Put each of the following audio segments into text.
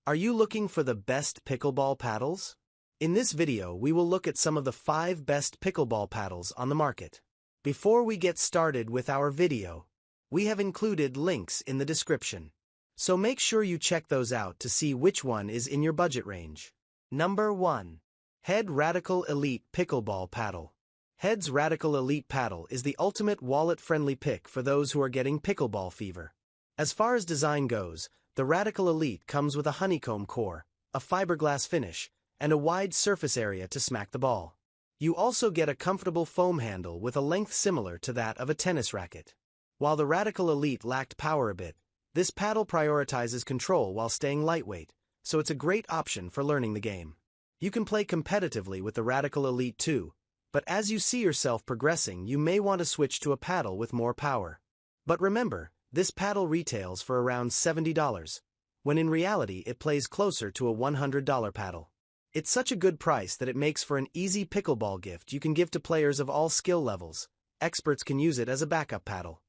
Are you looking for the best pickleball paddles? In this video, we will look at some of the 5 best pickleball paddles on the market. Before we get started with our video, we have included links in the description. So make sure you check those out to see which one is in your budget range. Number 1. Head Radical Elite Pickleball Paddle. Head's Radical Elite Paddle is the ultimate wallet-friendly pick for those who are getting pickleball fever. As far as design goes, the Radical Elite comes with a honeycomb core, a fiberglass finish, and a wide surface area to smack the ball. You also get a comfortable foam handle with a length similar to that of a tennis racket. While the Radical Elite lacked power a bit, this paddle prioritizes control while staying lightweight, so it's a great option for learning the game. You can play competitively with the Radical Elite too, but as you see yourself progressing, you may want to switch to a paddle with more power. But remember, this paddle retails for around $70, when in reality it plays closer to a $100 paddle. It's such a good price that it makes for an easy pickleball gift you can give to players of all skill levels. Experts can use it as a backup paddle.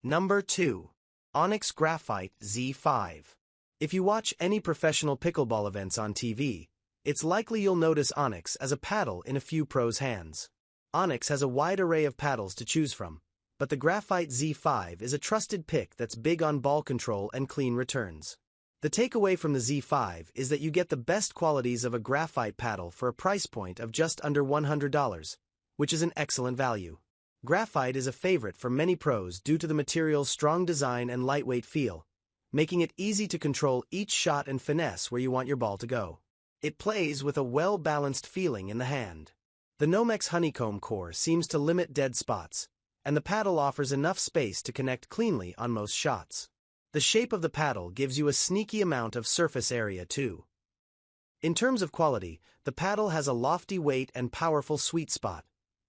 Number 2. Onix Graphite Z5. If you watch any professional pickleball events on TV, it's likely you'll notice Onix as a paddle in a few pros' hands. Onix has a wide array of paddles to choose from, but the Graphite Z5 is a trusted pick that's big on ball control and clean returns. The takeaway from the Z5 is that you get the best qualities of a graphite paddle for a price point of just under $100, which is an excellent value. Graphite is a favorite for many pros due to the material's strong design and lightweight feel, making it easy to control each shot and finesse where you want your ball to go. It plays with a well-balanced feeling in the hand. The Nomex honeycomb core seems to limit dead spots, and the paddle offers enough space to connect cleanly on most shots. The shape of the paddle gives you a sneaky amount of surface area too. In terms of quality, the paddle has a lofty weight and powerful sweet spot,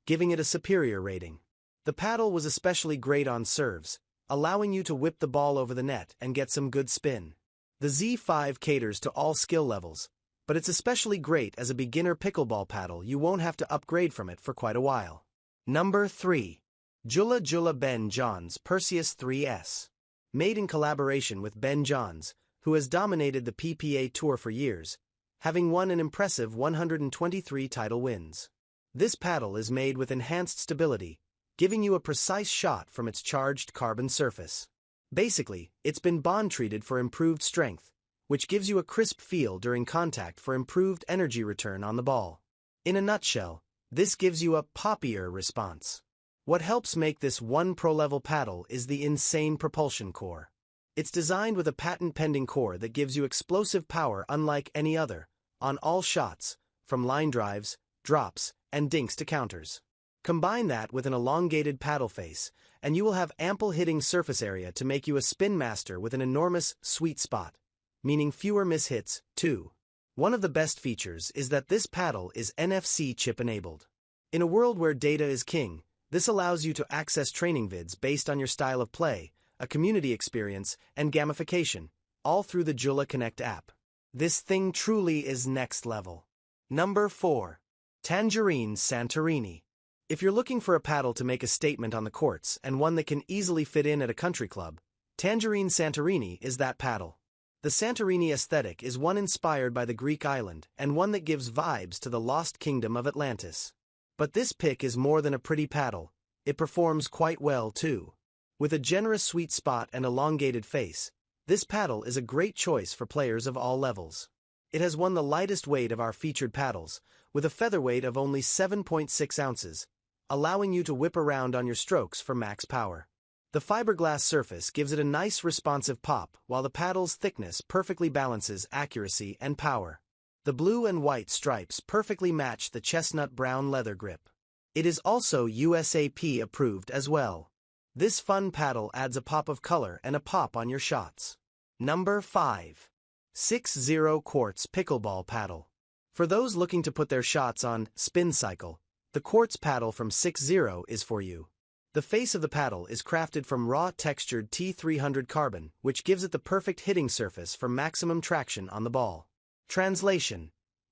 giving it a superior rating. The paddle was especially great on serves, allowing you to whip the ball over the net and get some good spin. The Z5 caters to all skill levels, but it's especially great as a beginner pickleball paddle. You won't have to upgrade from it for quite a while. Number 3. JOOLA Ben Johns Perseus 3S. Made in collaboration with Ben Johns, who has dominated the PPA Tour for years, having won an impressive 123 title wins. This paddle is made with enhanced stability, giving you a precise shot from its charged carbon surface. Basically, it's been bond-treated for improved strength, which gives you a crisp feel during contact for improved energy return on the ball. In a nutshell, this gives you a poppier response. What helps make this one pro-level paddle is the insane propulsion core. It's designed with a patent-pending core that gives you explosive power unlike any other, on all shots, from line drives, drops, and dinks to counters. Combine that with an elongated paddle face, and you will have ample hitting surface area to make you a spin master with an enormous sweet spot, meaning fewer mishits, too. One of the best features is that this paddle is NFC chip-enabled. In a world where data is king, this allows you to access training vids based on your style of play, a community experience, and gamification, all through the JOOLA Connect app. This thing truly is next level. Number 4. Tangerine Santorini. If you're looking for a paddle to make a statement on the courts and one that can easily fit in at a country club, Tangerine Santorini is that paddle. The Santorini aesthetic is one inspired by the Greek island and one that gives vibes to the lost kingdom of Atlantis. But this pick is more than a pretty paddle, it performs quite well too. With a generous sweet spot and elongated face, this paddle is a great choice for players of all levels. It has won the lightest weight of our featured paddles, with a featherweight of only 7.6 ounces, allowing you to whip around on your strokes for max power. The fiberglass surface gives it a nice responsive pop, while the paddle's thickness perfectly balances accuracy and power. The blue and white stripes perfectly match the chestnut brown leather grip. It is also USAP approved as well. This fun paddle adds a pop of color and a pop on your shots. Number 5. 6-0 Quartz Pickleball Paddle. For those looking to put their shots on spin cycle, the Quartz paddle from 6-0 is for you. The face of the paddle is crafted from raw textured T300 carbon, which gives it the perfect hitting surface for maximum traction on the ball. Translation: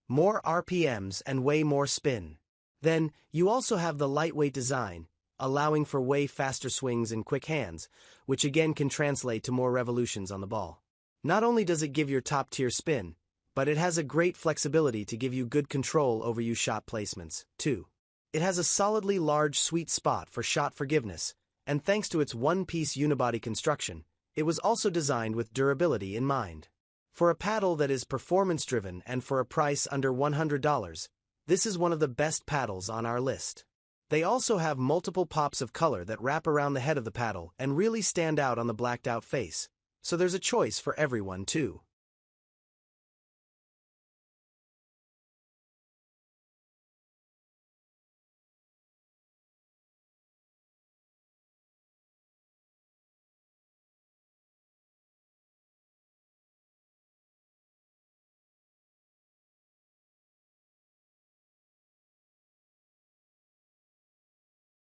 more RPMs and way more spin. Then, you also have the lightweight design, allowing for way faster swings and quick hands, which again can translate to more revolutions on the ball. Not only does it give your top-tier spin, but it has a great flexibility to give you good control over your shot placements, too. It has a solidly large sweet spot for shot forgiveness, and thanks to its one-piece unibody construction, it was also designed with durability in mind. For a paddle that is performance-driven and for a price under $100, this is one of the best paddles on our list. They also have multiple pops of color that wrap around the head of the paddle and really stand out on the blacked-out face, so there's a choice for everyone too.